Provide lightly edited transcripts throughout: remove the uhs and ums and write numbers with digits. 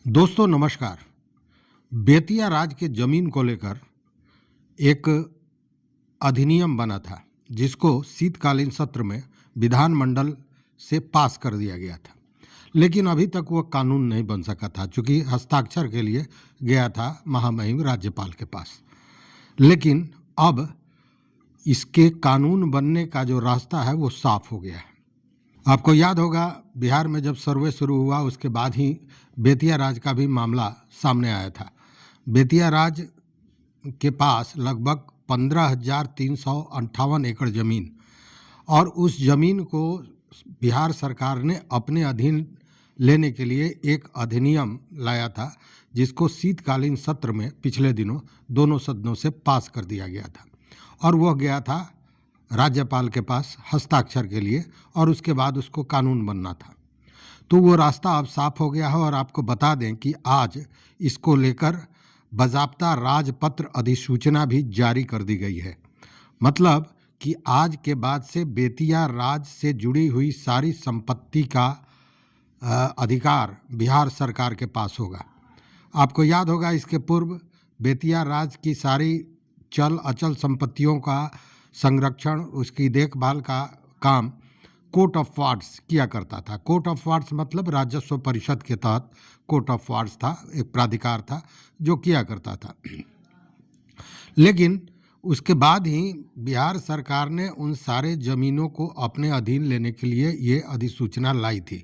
दोस्तों नमस्कार। बेतिया राज्य के जमीन को लेकर एक अधिनियम बना था जिसको शीतकालीन सत्र में विधानमंडल से पास कर दिया गया था, लेकिन अभी तक वो कानून नहीं बन सका था क्योंकि हस्ताक्षर के लिए गया था महामहिम राज्यपाल के पास। लेकिन अब इसके कानून बनने का जो रास्ता है वो साफ हो गया है। आपको याद होगा बिहार में जब सर्वे शुरू हुआ उसके बाद ही बेतिया राज का भी मामला सामने आया था। बेतिया राज के पास लगभग 15,358 एकड़ ज़मीन और उस ज़मीन को बिहार सरकार ने अपने अधीन लेने के लिए एक अधिनियम लाया था जिसको शीतकालीन सत्र में पिछले दिनों दोनों सदनों से पास कर दिया गया था और वह गया था राज्यपाल के पास हस्ताक्षर के लिए और उसके बाद उसको कानून बनना था। तो वो रास्ता अब साफ हो गया है और आपको बता दें कि आज इसको लेकर बाज़ाब्ता राजपत्र अधिसूचना भी जारी कर दी गई है। मतलब कि आज के बाद से बेतिया राज से जुड़ी हुई सारी संपत्ति का अधिकार बिहार सरकार के पास होगा। आपको याद होगा इसके पूर्व बेतिया राज की सारी चल अचल संपत्तियों का संरक्षण, उसकी देखभाल का काम कोर्ट ऑफ वार्ड्स किया करता था। कोर्ट ऑफ वार्ड्स मतलब राजस्व परिषद के तहत कोर्ट ऑफ वार्ड्स था, एक प्राधिकार था जो किया करता था। लेकिन उसके बाद ही बिहार सरकार ने उन सारे ज़मीनों को अपने अधीन लेने के लिए ये अधिसूचना लाई थी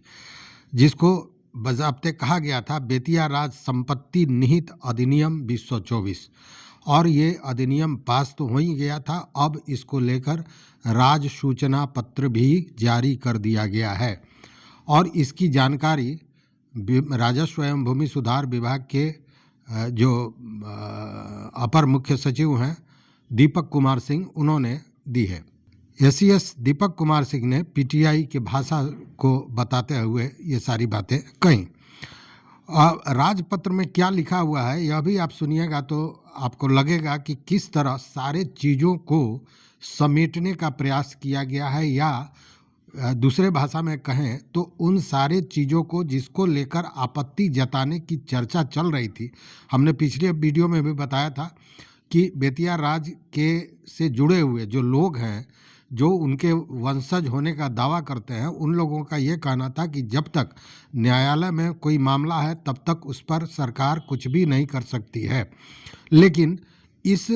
जिसको बज़ाब्ते कहा गया था बेतिया राज संपत्ति निहित अधिनियम 2024। और ये अधिनियम पास तो हो ही गया था, अब इसको लेकर राज सूचना पत्र भी जारी कर दिया गया है और इसकी जानकारी राजस्व एवं भूमि सुधार विभाग के जो अपर मुख्य सचिव हैं दीपक कुमार सिंह, उन्होंने दी है। एसीएस दीपक कुमार सिंह ने पीटीआई के भाषा को बताते हुए ये सारी बातें कहीं। राजपत्र में क्या लिखा हुआ है यह भी आप सुनिएगा तो आपको लगेगा कि किस तरह सारे चीज़ों को समेटने का प्रयास किया गया है, या दूसरे भाषा में कहें तो उन सारे चीज़ों को जिसको लेकर आपत्ति जताने की चर्चा चल रही थी। हमने पिछले वीडियो में भी बताया था कि बेतिया राज के से जुड़े हुए जो लोग हैं, जो उनके वंशज होने का दावा करते हैं, उन लोगों का ये कहना था कि जब तक न्यायालय में कोई मामला है तब तक उस पर सरकार कुछ भी नहीं कर सकती है। लेकिन इस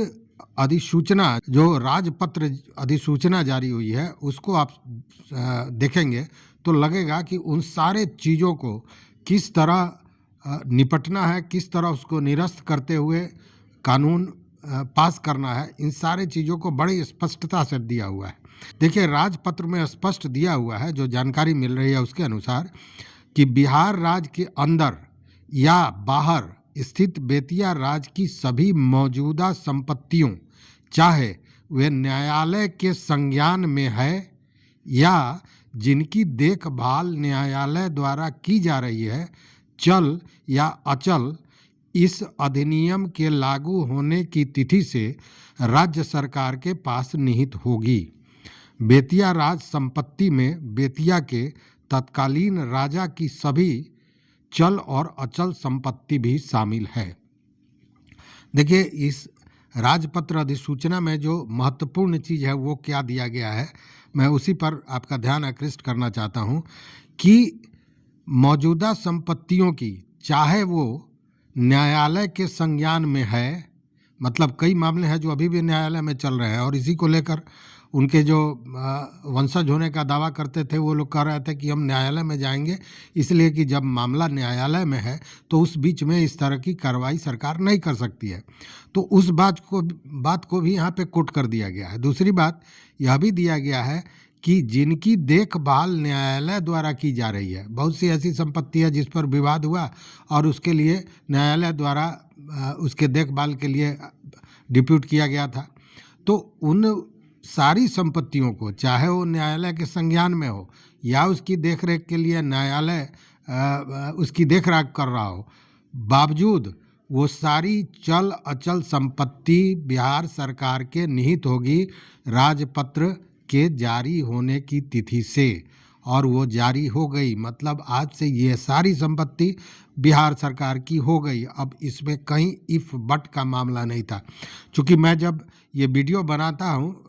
अधिसूचना जो राजपत्र अधिसूचना जारी हुई है उसको आप देखेंगे तो लगेगा कि उन सारे चीज़ों को किस तरह निपटना है, किस तरह उसको निरस्त करते हुए कानून पास करना है, इन सारे चीज़ों को बड़ी स्पष्टता से दिया हुआ है। देखिए राजपत्र में स्पष्ट दिया हुआ है, जो जानकारी मिल रही है उसके अनुसार, कि बिहार राज्य के अंदर या बाहर स्थित बेतिया राज की सभी मौजूदा संपत्तियों, चाहे वे न्यायालय के संज्ञान में है या जिनकी देखभाल न्यायालय द्वारा की जा रही है, चल या अचल, इस अधिनियम के लागू होने की तिथि से राज्य सरकार के पास निहित होगी। बेतिया राज संपत्ति में बेतिया के तत्कालीन राजा की सभी चल और अचल संपत्ति भी शामिल है। देखिए इस राजपत्र अधिसूचना में जो महत्वपूर्ण चीज़ है वो क्या दिया गया है, मैं उसी पर आपका ध्यान आकृष्ट करना चाहता हूँ कि मौजूदा संपत्तियों की, चाहे वो न्यायालय के संज्ञान में है, मतलब कई मामले हैं जो अभी भी न्यायालय में चल रहे हैं और इसी को लेकर उनके जो वंशज होने का दावा करते थे वो लोग कह रहे थे कि हम न्यायालय में जाएंगे, इसलिए कि जब मामला न्यायालय में है तो उस बीच में इस तरह की कार्रवाई सरकार नहीं कर सकती है। तो उस बात को भी यहाँ पे कोट कर दिया गया है। दूसरी बात यह भी दिया गया है कि जिनकी देखभाल न्यायालय द्वारा की जा रही है, बहुत सी ऐसी संपत्ति है जिस पर विवाद हुआ और उसके लिए न्यायालय द्वारा उसके देखभाल के लिए डिप्यूट किया गया था, तो उन सारी संपत्तियों को, चाहे वो न्यायालय के संज्ञान में हो या उसकी देखरेख के लिए न्यायालय उसकी देखरेख कर रहा हो, बावजूद वो सारी चल अचल संपत्ति बिहार सरकार के निहित होगी राजपत्र के जारी होने की तिथि से। और वो जारी हो गई, मतलब आज से ये सारी संपत्ति बिहार सरकार की हो गई। अब इसमें कहीं इफ बट का मामला नहीं था। चूँकि मैं जब ये वीडियो बनाता हूँ,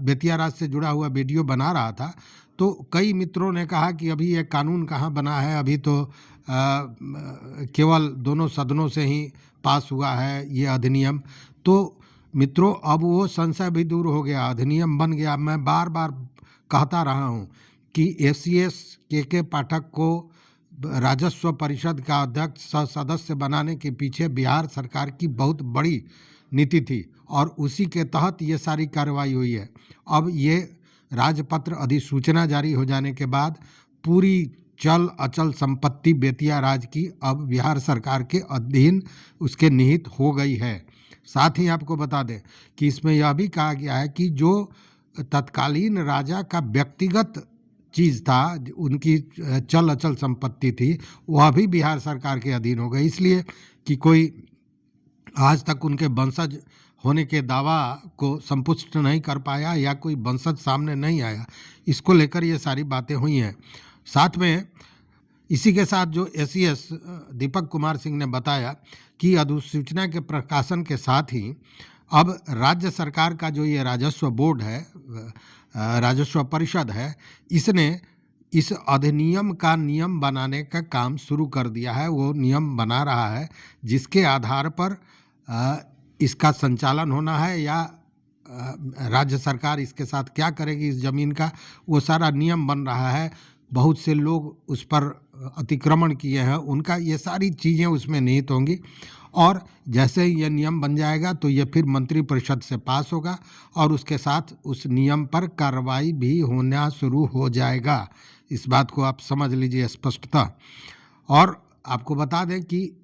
बेतिया राज से जुड़ा हुआ वीडियो बना रहा था, तो कई मित्रों ने कहा कि अभी ये कानून कहाँ बना है, अभी तो केवल दोनों सदनों से ही पास हुआ है ये अधिनियम। तो मित्रों, अब वो संशय भी दूर हो गया, अधिनियम बन गया। मैं बार बार कहता रहा हूँ कि एसीएस के पाठक को राजस्व परिषद का अध्यक्ष सदस्य बनाने के पीछे बिहार सरकार की बहुत बड़ी नीति थी और उसी के तहत ये सारी कार्रवाई हुई है। अब ये राजपत्र अधिसूचना जारी हो जाने के बाद पूरी चल अचल संपत्ति बेतिया राज की अब बिहार सरकार के अधीन उसके निहित हो गई है। साथ ही आपको बता दें कि इसमें यह भी कहा गया है कि जो तत्कालीन राजा का व्यक्तिगत चीज़ था, उनकी चल अचल संपत्ति थी, वह भी बिहार सरकार के अधीन हो गई। इसलिए कि कोई आज तक उनके वंशज होने के दावा को संपुष्ट नहीं कर पाया या कोई वंशज सामने नहीं आया, इसको लेकर ये सारी बातें हुई हैं। साथ में इसी के साथ जो एसीएस दीपक कुमार सिंह ने बताया कि अधिसूचना के प्रकाशन के साथ ही अब राज्य सरकार का जो ये राजस्व बोर्ड है, राजस्व परिषद है, इसने इस अधिनियम का नियम बनाने का काम शुरू कर दिया है। वो नियम बना रहा है जिसके आधार पर इसका संचालन होना है या राज्य सरकार इसके साथ क्या करेगी इस जमीन का, वो सारा नियम बन रहा है। बहुत से लोग उस पर अतिक्रमण किए हैं, उनका ये सारी चीज़ें उसमें निहित होंगी और जैसे ही ये नियम बन जाएगा तो ये फिर मंत्रिपरिषद से पास होगा और उसके साथ उस नियम पर कार्रवाई भी होना शुरू हो जाएगा। इस बात को आप समझ लीजिए स्पष्टतः। और आपको बता दें कि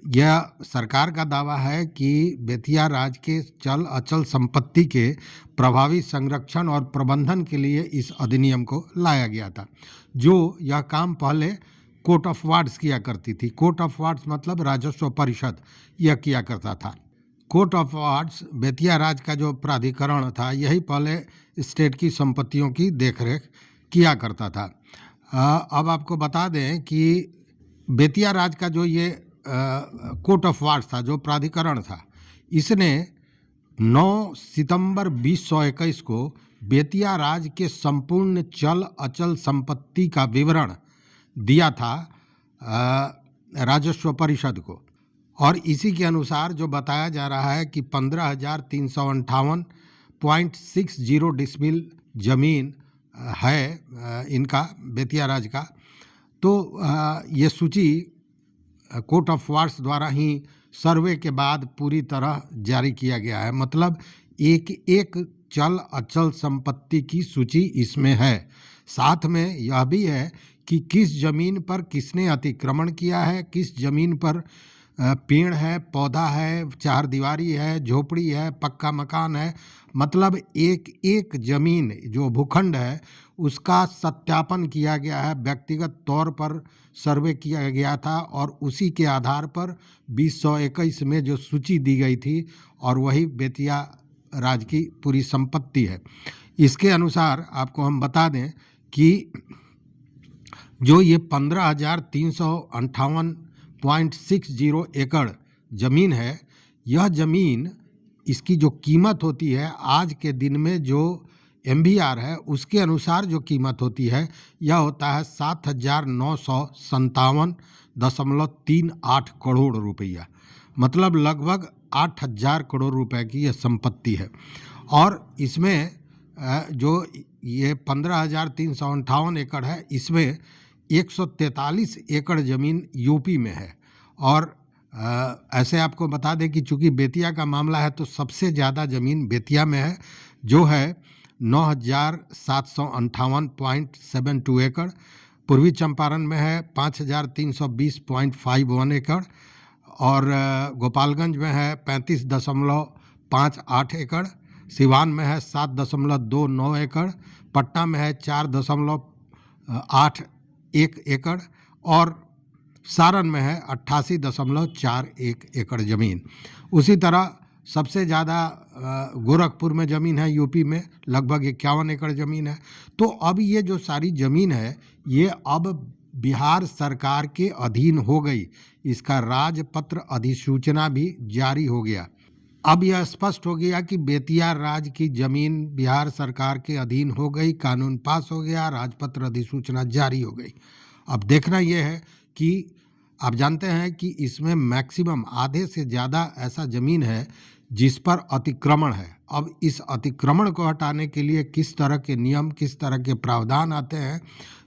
यह सरकार का दावा है कि बेतिया राज के चल अचल संपत्ति के प्रभावी संरक्षण और प्रबंधन के लिए इस अधिनियम को लाया गया था। जो यह काम पहले कोर्ट ऑफ वार्ड्स किया करती थी। कोर्ट ऑफ वार्ड्स मतलब राजस्व परिषद यह किया करता था। कोर्ट ऑफ वार्ड्स बेतिया राज का जो प्राधिकरण था, यही पहले स्टेट की संपत्तियों की देखरेख किया करता था। अब आपको बता दें कि बेतिया राज का जो ये कोर्ट ऑफ वार्ड्स था, जो प्राधिकरण था, इसने 9 सितंबर 2021 को बेतिया राज के संपूर्ण चल अचल संपत्ति का विवरण दिया था राजस्व परिषद को। और इसी के अनुसार जो बताया जा रहा है कि 15,358.60 डिसमिल जमीन है इनका, बेतिया राज का। तो ये सूची कोर्ट ऑफ वार्ड्स द्वारा ही सर्वे के बाद पूरी तरह जारी किया गया है। मतलब एक एक चल अचल संपत्ति की सूची इसमें है। साथ में यह भी है कि किस जमीन पर किसने अतिक्रमण किया है, किस जमीन पर पेड़ है, पौधा है, चार दीवारी है, झोपड़ी है, पक्का मकान है। मतलब एक एक जमीन जो भूखंड है उसका सत्यापन किया गया है, व्यक्तिगत तौर पर सर्वे किया गया था और उसी के आधार पर 2021 में जो सूची दी गई थी और वही बेतिया राज की पूरी संपत्ति है। इसके अनुसार आपको हम बता दें कि जो ये 15,358.60 एकड़ ज़मीन है, यह ज़मीन इसकी जो कीमत होती है आज के दिन में जो MBR है उसके अनुसार जो कीमत होती है यह होता है 7,957.38 करोड़ रुपया। मतलब लगभग 8,000 करोड़ रुपए की यह संपत्ति है। और इसमें जो ये 15,358 एकड़ है, इसमें 143 एकड़ ज़मीन यूपी में है। और ऐसे आपको बता दें कि चूँकि बेतिया का मामला है तो सबसे ज़्यादा ज़मीन बेतिया में है, जो है 9,758.72 एकड़। पूर्वी चंपारण में है 5,320.51 एकड़ और गोपालगंज में है 35.58 एकड़। सिवान में है 7.29 एकड़। पटना में है 4.81 एकड़ और सारण में है 88.41 एकड़ ज़मीन। उसी तरह सबसे ज़्यादा गोरखपुर में ज़मीन है, यूपी में लगभग 51 एकड़ ज़मीन है। तो अब ये जो सारी ज़मीन है ये अब बिहार सरकार के अधीन हो गई। इसका राजपत्र अधिसूचना भी जारी हो गया। अब यह स्पष्ट हो गया कि बेतिया राज की जमीन बिहार सरकार के अधीन हो गई, कानून पास हो गया, राजपत्र अधिसूचना जारी हो गई। अब देखना यह है कि आप जानते हैं कि इसमें मैक्सिमम आधे से ज़्यादा ऐसा ज़मीन है जिस पर अतिक्रमण है। अब इस अतिक्रमण को हटाने के लिए किस तरह के नियम, किस तरह के प्रावधान आते हैं,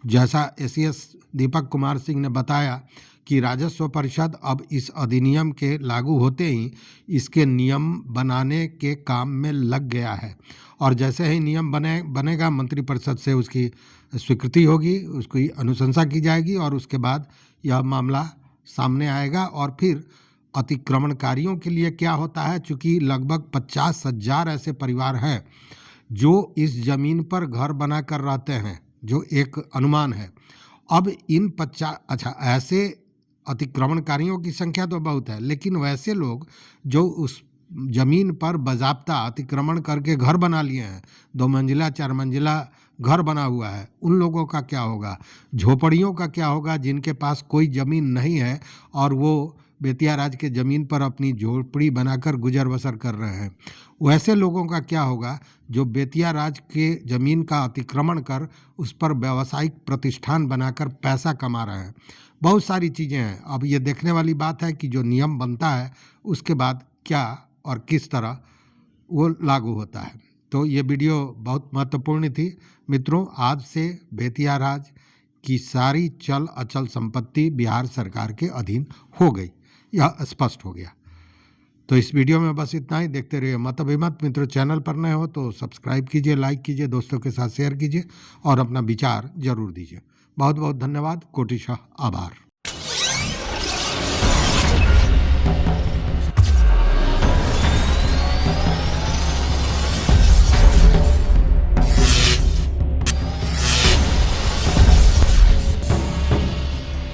जैसा एसीएस दीपक कुमार सिंह ने बताया कि राजस्व परिषद अब इस अधिनियम के लागू होते ही इसके नियम बनाने के काम में लग गया है। और जैसे ही नियम बनेगा मंत्रिपरिषद से उसकी स्वीकृति होगी, उसकी अनुशंसा की जाएगी और उसके बाद यह मामला सामने आएगा। और फिर अतिक्रमणकारियों के लिए क्या होता है, चूँकि लगभग 50,000 ऐसे परिवार हैं जो इस ज़मीन पर घर बनाकर रहते हैं, जो एक अनुमान है। अब इन 50 ऐसे अतिक्रमणकारियों की संख्या तो बहुत है, लेकिन वैसे लोग जो उस जमीन पर बाज़ाब्ता अतिक्रमण करके घर बना लिए हैं, 2 मंजिला 4 मंजिला घर बना हुआ है, उन लोगों का क्या होगा? झोपड़ियों का क्या होगा जिनके पास कोई ज़मीन नहीं है और वो बेतिया राज के ज़मीन पर अपनी झोपड़ी बनाकर गुजर बसर कर रहे हैं? वैसे लोगों का क्या होगा जो बेतिया राज के ज़मीन का अतिक्रमण कर उस पर व्यावसायिक प्रतिष्ठान बनाकर पैसा कमा रहे हैं? बहुत सारी चीज़ें हैं। अब ये देखने वाली बात है कि जो नियम बनता है उसके बाद क्या और किस तरह वो लागू होता है। तो ये वीडियो बहुत महत्वपूर्ण थी मित्रों। आज से बेतिया राज की सारी चल अचल संपत्ति बिहार सरकार के अधीन हो गई, यह स्पष्ट हो गया। तो इस वीडियो में बस इतना ही। देखते रहिए मत अभिमत। मित्रों, चैनल पर नए हो तो सब्सक्राइब कीजिए, लाइक कीजिए, दोस्तों के साथ शेयर कीजिए और अपना विचार जरूर दीजिए। बहुत बहुत धन्यवाद। कोटिशः आभार।